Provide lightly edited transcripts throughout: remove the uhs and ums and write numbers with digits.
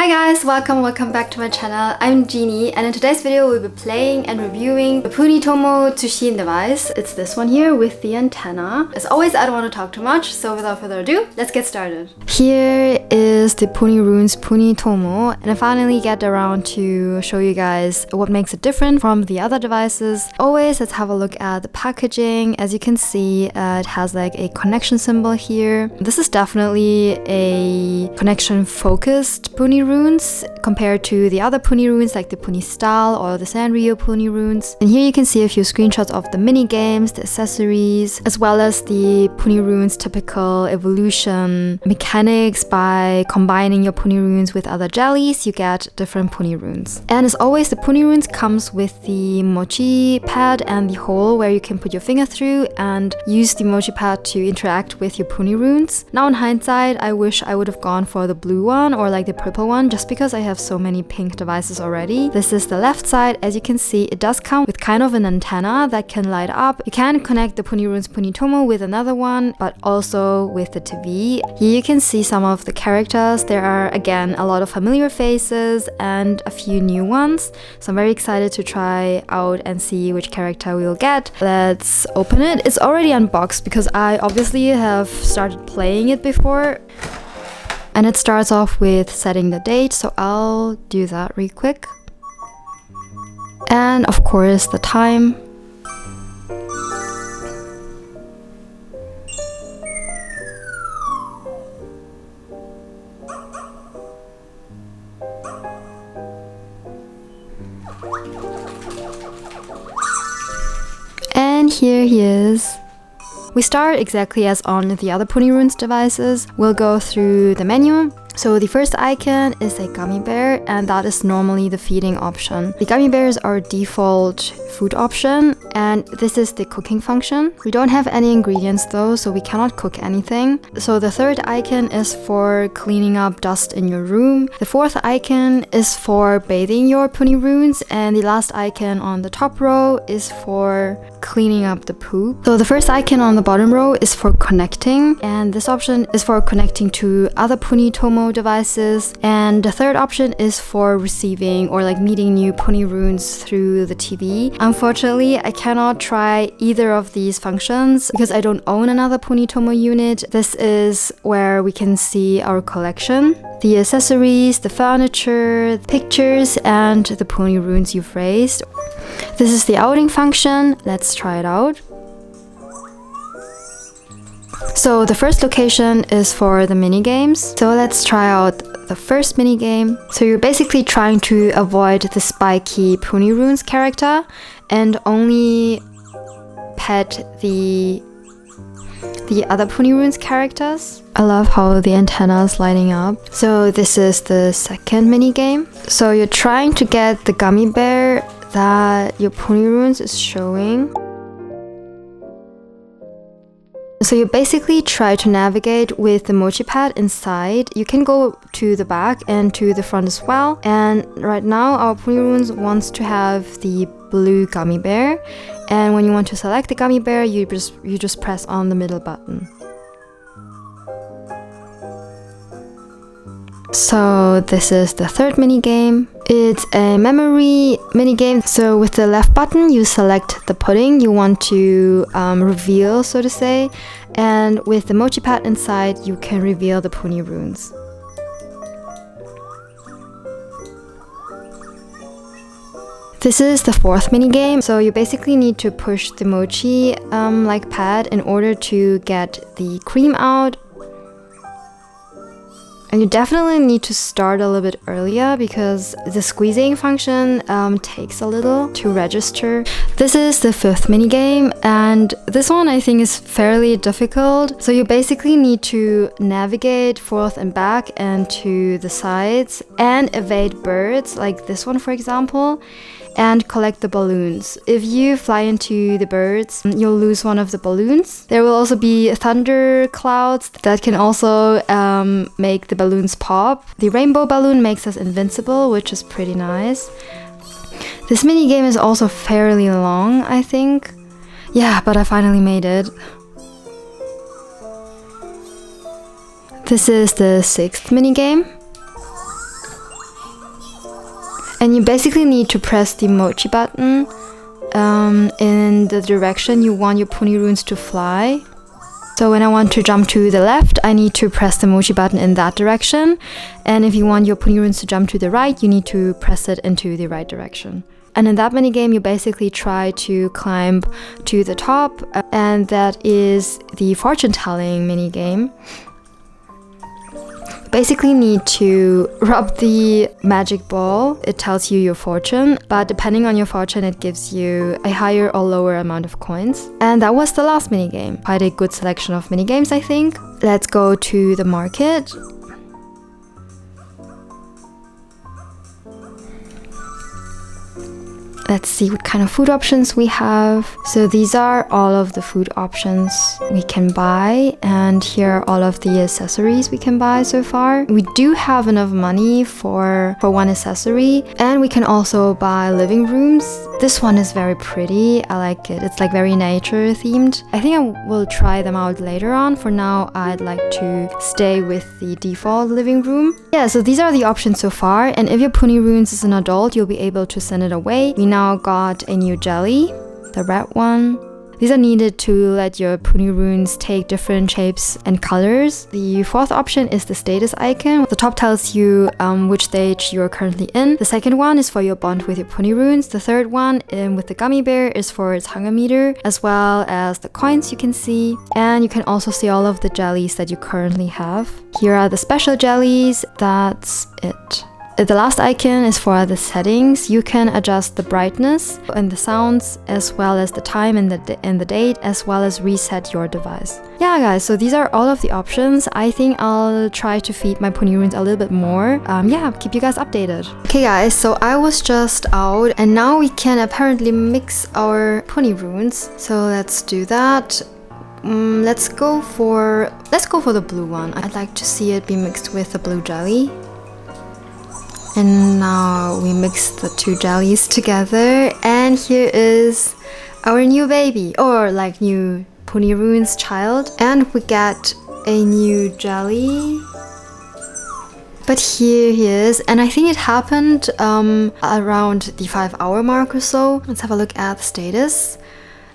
Hi guys, welcome back to my channel. I'm Jini, and in today's video we'll be playing and reviewing the Punitomo Tsushin device. It's this one here with the antenna. As always, I don't want to talk too much, so without further ado, let's get started. Here is the Punirunes Punitomo, and I finally get around to show you guys what makes it different from the other devices. Always, let's have a look at the packaging. As you can see, it has like a connection symbol here. This is definitely a connection focused Punirunes compared to the other Punirunes like the Punistal or the Sanrio Punirunes. And here you can see a few screenshots of the mini games, the accessories, as well as the Punirunes typical evolution mechanics. By combining your Punirunes with other jellies, you get different Punirunes. And as always, the Punirunes comes with the mochi pad and the hole where you can put your finger through and use the mochi pad to interact with your Punirunes. Now in hindsight, I wish I would have gone for the blue one or like the purple one, just because I have so many pink devices already. This is the left side. As you can see, it does come with kind of an antenna that can light up. You can connect the Punirunes Punitomo with another one, but also with the TV. Here you can see some of the characters. There are again a lot of familiar faces and a few new ones. So I'm very excited to try out and see which character we'll get. Let's open it. It's already unboxed because I obviously have started playing it before. And it starts off with setting the date, so I'll do that real quick. And of course the time. And here he is. We start exactly as on the other Punirunes devices. We'll go through the menu. So the first icon is a gummy bear, and that is normally the feeding option. The gummy bear is our default food option, and this is the cooking function. We don't have any ingredients though, so we cannot cook anything. So the third icon is for cleaning up dust in your room. The fourth icon is for bathing your Punirunes, and the last icon on the top row is for cleaning up the poop. So the first icon on the bottom row is for connecting, and this option is for connecting to other Punitomo devices, and the third option is for receiving or like meeting new Punirunes through the TV. Unfortunately, I cannot try either of these functions because I don't own another Punitomo unit. This is where we can see our collection, the accessories, the furniture, the pictures, and the Punirunes you've raised. This is the outing function. Let's try it out. So the first location is for the mini games. So let's try out the first mini game. So you're basically trying to avoid the spiky Punirunes character and only pet the other Punirunes characters. I love how the antenna is lighting up. So this is the second mini game. So you're trying to get the gummy bear that your Punirunes is showing. So you basically try to navigate with the mochi pad inside. You can go to the back and to the front as well. And right now our Punirunes wants to have the blue gummy bear. And when you want to select the gummy bear, you just press on the middle button. So this is the third mini game. It's a memory mini game. So with the left button, you select the pudding you want to reveal, so to say. And with the mochi pad inside, you can reveal the Punirunes. This is the fourth mini game. So you basically need to push the mochi like pad in order to get the cream out. And you definitely need to start a little bit earlier because the squeezing function takes a little to register. This is the fifth mini game, and this one I think is fairly difficult. So you basically need to navigate forth and back and to the sides and evade birds, like this one for example, and collect the balloons. If you fly into the birds, you'll lose one of the balloons. There will also be thunder clouds that can also make the balloons pop. The rainbow balloon makes us invincible, which is pretty nice. This mini game is also fairly long, I think. Yeah, but I finally made it. This is the sixth minigame. And you basically need to press the mochi button in the direction you want your Punirunes to fly. So when I want to jump to the left, I need to press the mochi button in that direction. And if you want your Punirunes to jump to the right, you need to press it into the right direction. And in that minigame, you basically try to climb to the top, and that is the fortune-telling minigame. Basically need to rub the magic ball. It tells you your fortune, but depending on your fortune, it gives you a higher or lower amount of coins. And that was the last minigame. Quite a good selection of minigames, I think. Let's go to the market. Let's see what kind of food options we have. So these are all of the food options we can buy, and here are all of the accessories we can buy so far. We do have enough money for one accessory, and we can also buy living rooms. This one is very pretty. I like it. It's like very nature themed. I think I will try them out later on. For now, I'd like to stay with the default living room. Yeah, so these are the options so far, and if your Punirunes is an adult, you'll be able to send it away. We now got a new jelly, the red one. These are needed to let your Punirunes take different shapes and colors. The fourth option is the status icon. The top tells you which stage you're currently in. The second one is for your bond with your Punirunes. The third one with the gummy bear is for its hunger meter, as well as the coins you can see. And you can also see all of the jellies that you currently have. Here are the special jellies. That's it. The last icon is for the settings. You can adjust the brightness and the sounds, as well as the time and the date, as well as reset your device. Yeah guys, so these are all of the options. I think I'll try to feed my Punirunes a little bit more. Yeah, keep you guys updated. Okay guys, so I was just out, and now we can apparently mix our Punirunes. So let's do that. Let's go for the blue one. I'd like to see it be mixed with the blue jelly. And now we mix the two jellies together, and here is our new baby, or like new Punirunes child. And we get a new jelly. But here he is, and I think it happened around the 5-hour mark or so. Let's have a look at the status.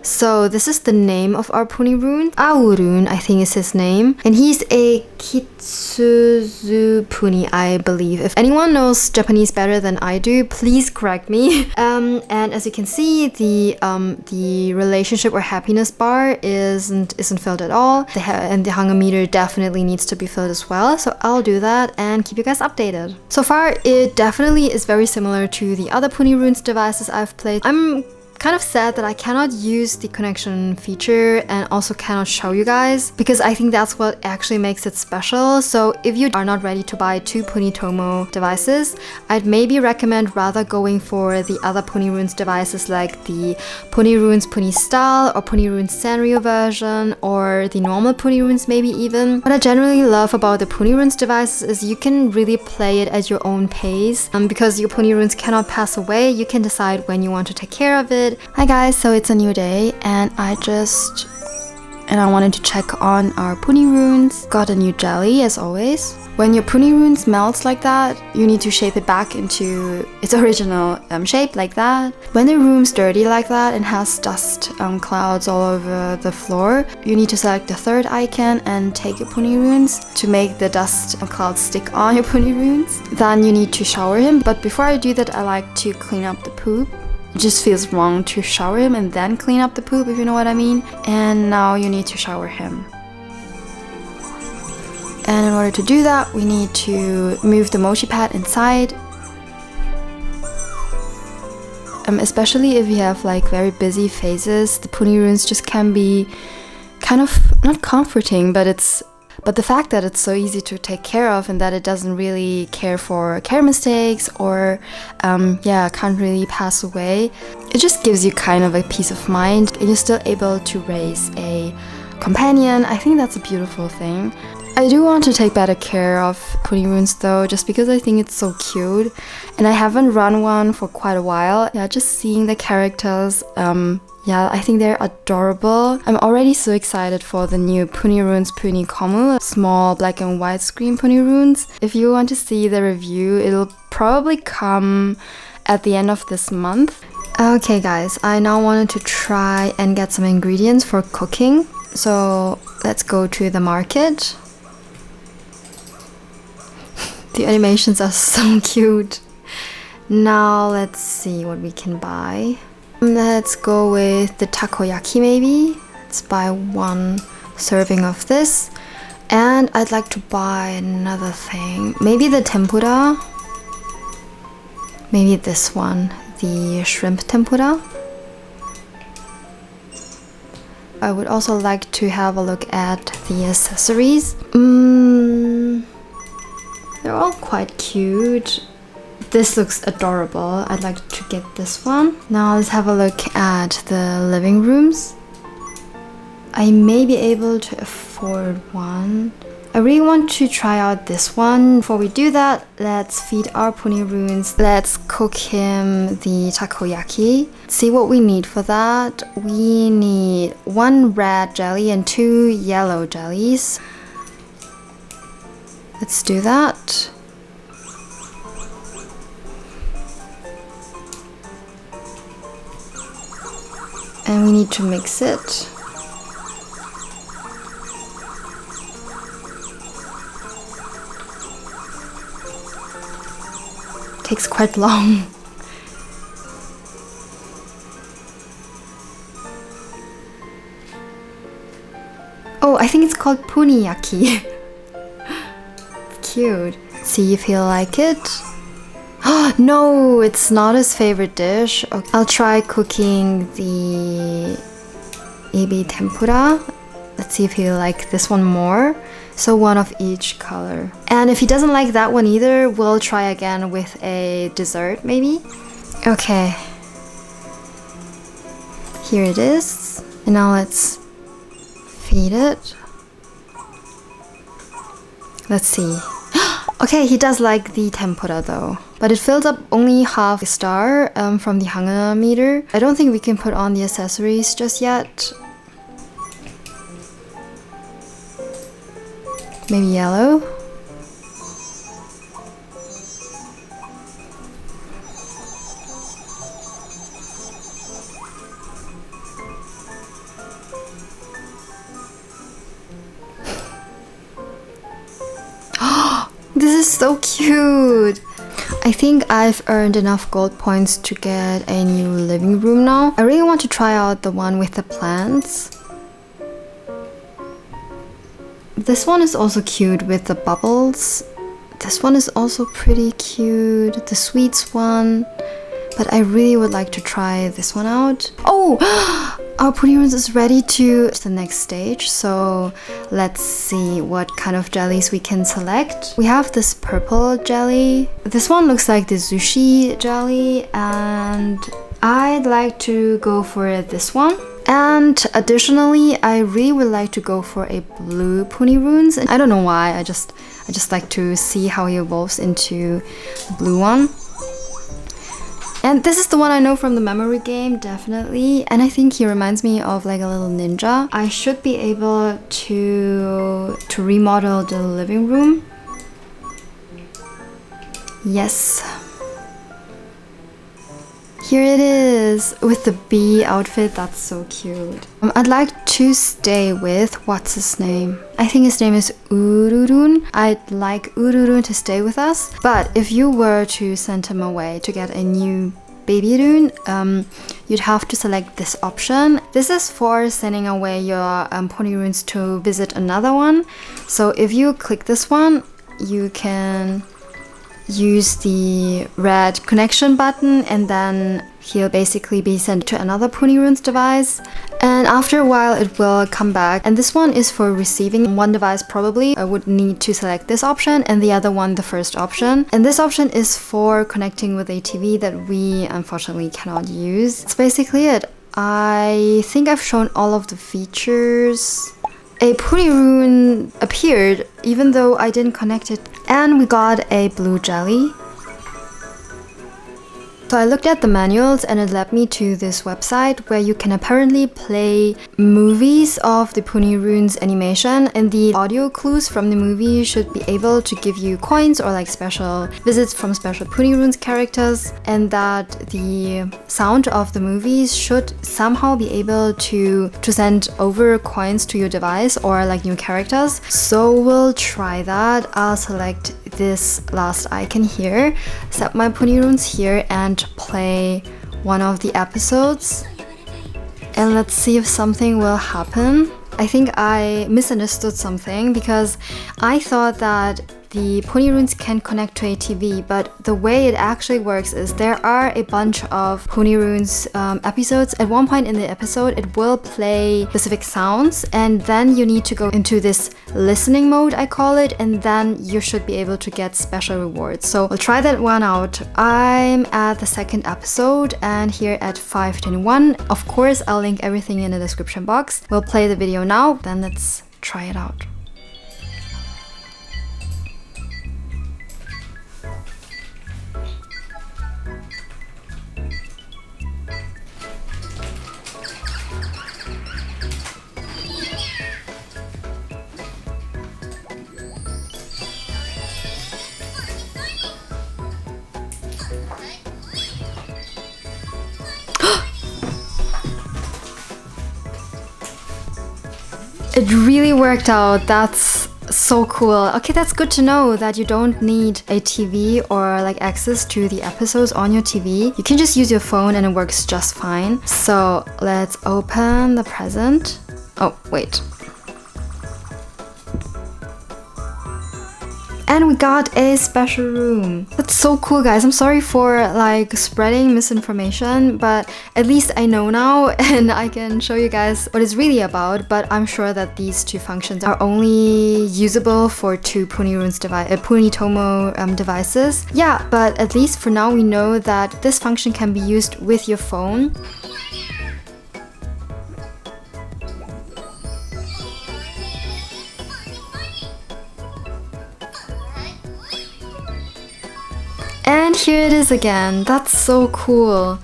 So this is the name of our Punirune. Aurun, I think is his name. And he's a Kitsuzu Puni, I believe. If anyone knows Japanese better than I do, please correct me. And as you can see, the relationship or happiness bar isn't filled at all. And the hunger meter definitely needs to be filled as well. So I'll do that and keep you guys updated. So far, it definitely is very similar to the other Punirunes devices I've played. I'm kind of sad that I cannot use the connection feature and also cannot show you guys, because I think that's what actually makes it special. So if you are not ready to buy two Punitomo devices, I'd maybe recommend rather going for the other Punirunes devices like the Punirunes Punistyle or Punirunes Sanrio version, or the normal Punirunes maybe even. What I generally love about the Punirunes devices is you can really play it at your own pace, because your Punirunes cannot pass away. You can decide when you want to take care of it. Hi guys, so it's a new day, and I wanted to check on our Punirunes. Got a new jelly as always. When your Punirunes melts like that, you need to shape it back into its original shape like that. When the room's dirty like that and has dust clouds all over the floor, you need to select the third icon and take your Punirunes to make the dust clouds stick on your Punirunes. Then you need to shower him, but before I do that, I like to clean up the poop. It just feels wrong to shower him and then clean up the poop, if you know what I mean. And now you need to shower him. And in order to do that, we need to move the mochi pad inside. Especially if you have like very busy phases, the Punirunes just can be kind of not comforting, but the fact that it's so easy to take care of and that it doesn't really care for care mistakes or can't really pass away, it just gives you kind of a peace of mind, and you're still able to raise a companion. I think that's a beautiful thing. I do want to take better care of Punirunes though, just because I think it's so cute, and I haven't run one for quite a while. Yeah, just seeing the characters, I think they're adorable. I'm already so excited for the new Punirunes Punitomo, small black and white screen Punirunes. If you want to see the review, it'll probably come at the end of this month. Okay guys, I now wanted to try and get some ingredients for cooking. So let's go to the market. The animations are so cute. Now let's see what we can buy. Let's go with the takoyaki maybe. Let's buy 1 serving of this. And I'd like to buy another thing. Maybe the tempura. Maybe this one, the shrimp tempura. I would also like to have a look at the accessories. They're all quite cute. This looks adorable. I'd like to get this one. Now let's have a look at the living rooms. I may be able to afford one. I really want to try out this one. Before we do that, let's feed our Punirunes. Let's cook him the takoyaki. See what we need for that. We need 1 red jelly and 2 yellow jellies. Let's do that. And we need to mix it. Takes quite long. Oh, I think it's called puniyaki. Cute. See if he'll like it. No, it's not his favorite dish. Okay. I'll try cooking the ebi tempura. Let's see if he'll like this one more. So 1 of each color. And if he doesn't like that one either, we'll try again with a dessert maybe. Okay. Here it is. And now let's feed it. Let's see. Okay, he does like the tempura though. But it fills up only half a star from the hunger meter. I don't think we can put on the accessories just yet. Maybe yellow. This is so cute. I think I've earned enough gold points to get a new living room now. I really want to try out the one with the plants. This one is also cute with the bubbles. This one is also pretty cute, the sweets one. But I really would like to try this one out. Oh, our Punirunes is ready to the next stage. So let's see what kind of jellies we can select. We have this purple jelly. This one looks like the sushi jelly, and I'd like to go for this one. And additionally, I really would like to go for a blue Punirunes. And I don't know why, I just like to see how he evolves into the blue one. And this is the one I know from the memory game, definitely. And I think he reminds me of like a little ninja. I should be able to remodel the living room. Yes. Here it is with the bee outfit. That's so cute. I'd like to stay with, what's his name? I think his name is Ururun. I'd like Ururun to stay with us. But if you were to send him away to get a new baby rune, you'd have to select this option. This is for sending away your Punirunes to visit another one. So if you click this one, you can use the red connection button, and then he'll basically be sent to another Punirunes device, and after a while it will come back. And this one is for receiving one device. Probably I would need to select this option, and the other one the first option. And this option is for connecting with a TV that we unfortunately cannot use. That's basically it. I think I've shown all of the features. A Punirune appeared even though I didn't connect it, and we got a blue jelly. So I looked at the manuals and it led me to this website where you can apparently play movies of the Punirunes animation, and the audio clues from the movie should be able to give you coins or like special visits from special Punirunes characters, and that the sound of the movies should somehow be able to send over coins to your device or like new characters. So we'll try that. I'll select this last icon here, set my Punirunes here, and play one of the episodes. And let's see if something will happen. I think I misunderstood something because I thought that the Punirunes can connect to a TV, but the way it actually works is there are a bunch of Punirunes episodes. At one point in the episode, it will play specific sounds, and then you need to go into this listening mode, I call it, and then you should be able to get special rewards. So we'll try that one out. I'm at the second episode and here at 5:21. Of course, I'll link everything in the description box. We'll play the video now, then let's try it out. It really worked out. That's so cool. Okay, that's good to know that you don't need a TV or like access to the episodes on your TV. You can just use your phone and it works just fine. So let's open the present. Oh, wait. And we got a special room. That's so cool, guys. I'm sorry for like spreading misinformation, but at least I know now and I can show you guys what it's really about. But I'm sure that these two functions are only usable for two Punitomo devices. Yeah, but at least for now we know that this function can be used with your phone. And here it is again. That's so cool.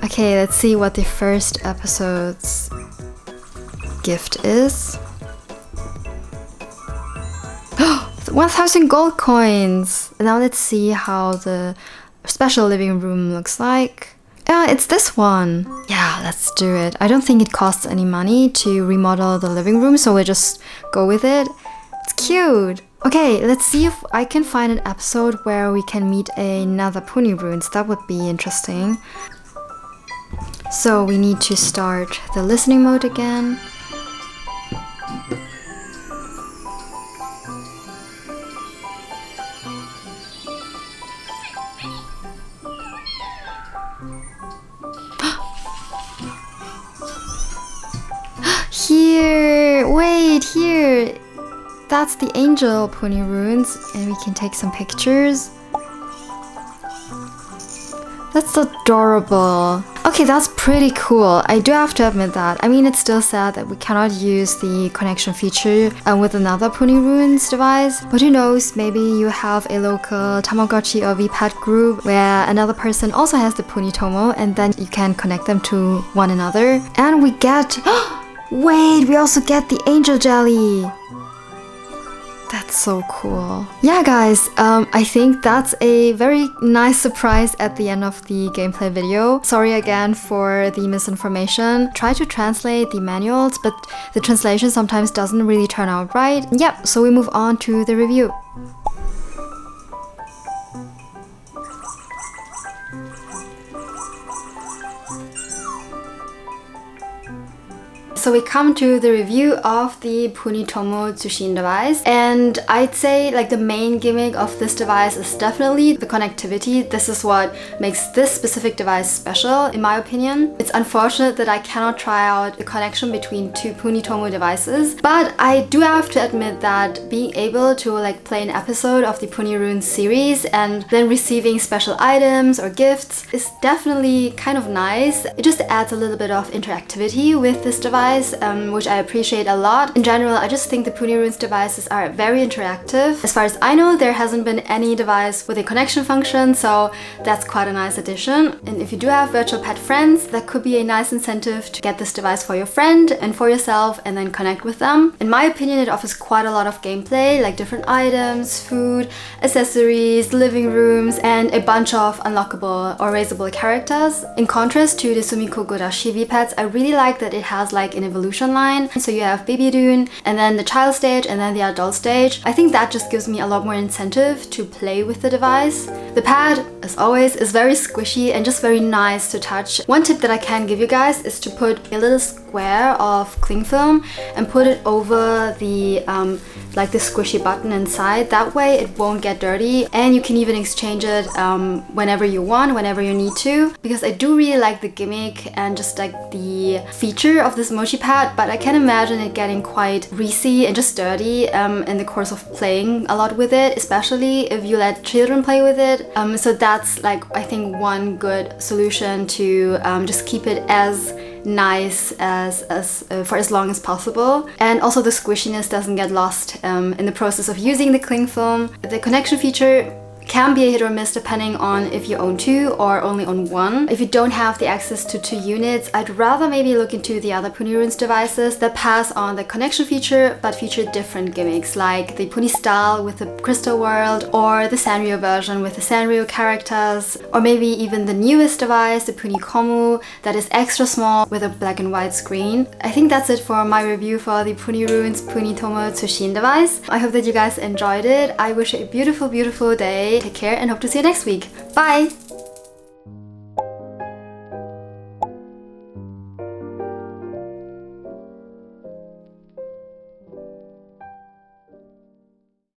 Okay, let's see what the first episode's gift is. 1,000 gold coins! Now let's see how the special living room looks like. It's this one. Yeah, let's do it. I don't think it costs any money to remodel the living room, so we'll just go with it. It's cute. Okay, let's see if I can find an episode where we can meet another Punirunes. That would be interesting. So we need to start the listening mode again. Here! Wait, here! That's the angel Punirunes, and we can take some pictures. That's adorable. Okay, that's pretty cool. I do have to admit that. I mean, it's still sad that we cannot use the connection feature with another Punirunes device. But who knows, maybe you have a local tamagotchi or vpet group where another person also has the Punitomo, and then you can connect them to one another. And we get... Wait, we also get the angel jelly. That's so cool. Yeah, guys, I think that's a very nice surprise at the end of the gameplay video. Sorry again for the misinformation. Try to translate the manuals, but the translation sometimes doesn't really turn out right. Yep, so we move on to the review. So we come to the review of the Punitomo Tsushin device, and I'd say like the main gimmick of this device is definitely the connectivity. This is what makes this specific device special, in my opinion. It's unfortunate that I cannot try out the connection between two Punitomo devices, but I do have to admit that being able to like play an episode of the Punirunes series and then receiving special items or gifts is definitely kind of nice. It just adds a little bit of interactivity with this device. device, which I appreciate a lot. In general, I just think the Punirunes devices are very interactive. As far as I know, there hasn't been any device with a connection function, so that's quite a nice addition. And if you do have virtual pet friends, that could be a nice incentive to get this device for your friend and for yourself and then connect with them. In my opinion, it offers quite a lot of gameplay, like different items, food, accessories, living rooms, and a bunch of unlockable or raisable characters. In contrast to the Sumiko Godashi vpets, I really like that it has like an evolution line. So you have Baby Dune, and then the child stage, and then the adult stage. I think that just gives me a lot more incentive to play with the device. The pad, as always, is very squishy and just very nice to touch. One tip that I can give you guys is to put a little square of cling film and put it over the like the squishy button inside. That way it won't get dirty, and you can even exchange it whenever you want, whenever you need to, because I do really like the gimmick and just like the feature of this mochi pad, but I can imagine it getting quite greasy and just dirty in the course of playing a lot with it, especially if you let children play with it. So that's like, I think, one good solution to just keep it as nice for as long as possible, and also the squishiness doesn't get lost in the process of using the cling film. The connection feature can be a hit or miss depending on if you own two or only own one. If you don't have the access to two units, I'd rather maybe look into the other Punirunes devices that pass on the connection feature but feature different gimmicks, like the Puni style with the crystal world, or the Sanrio version with the Sanrio characters, or maybe even the newest device, the Punikomu, that is extra small with a black and white screen. I think that's it for my review for the Punirunes Punitomo Tsushin device. I hope that you guys enjoyed it. I wish you a beautiful, beautiful day. Take care and hope to see you next week. Bye!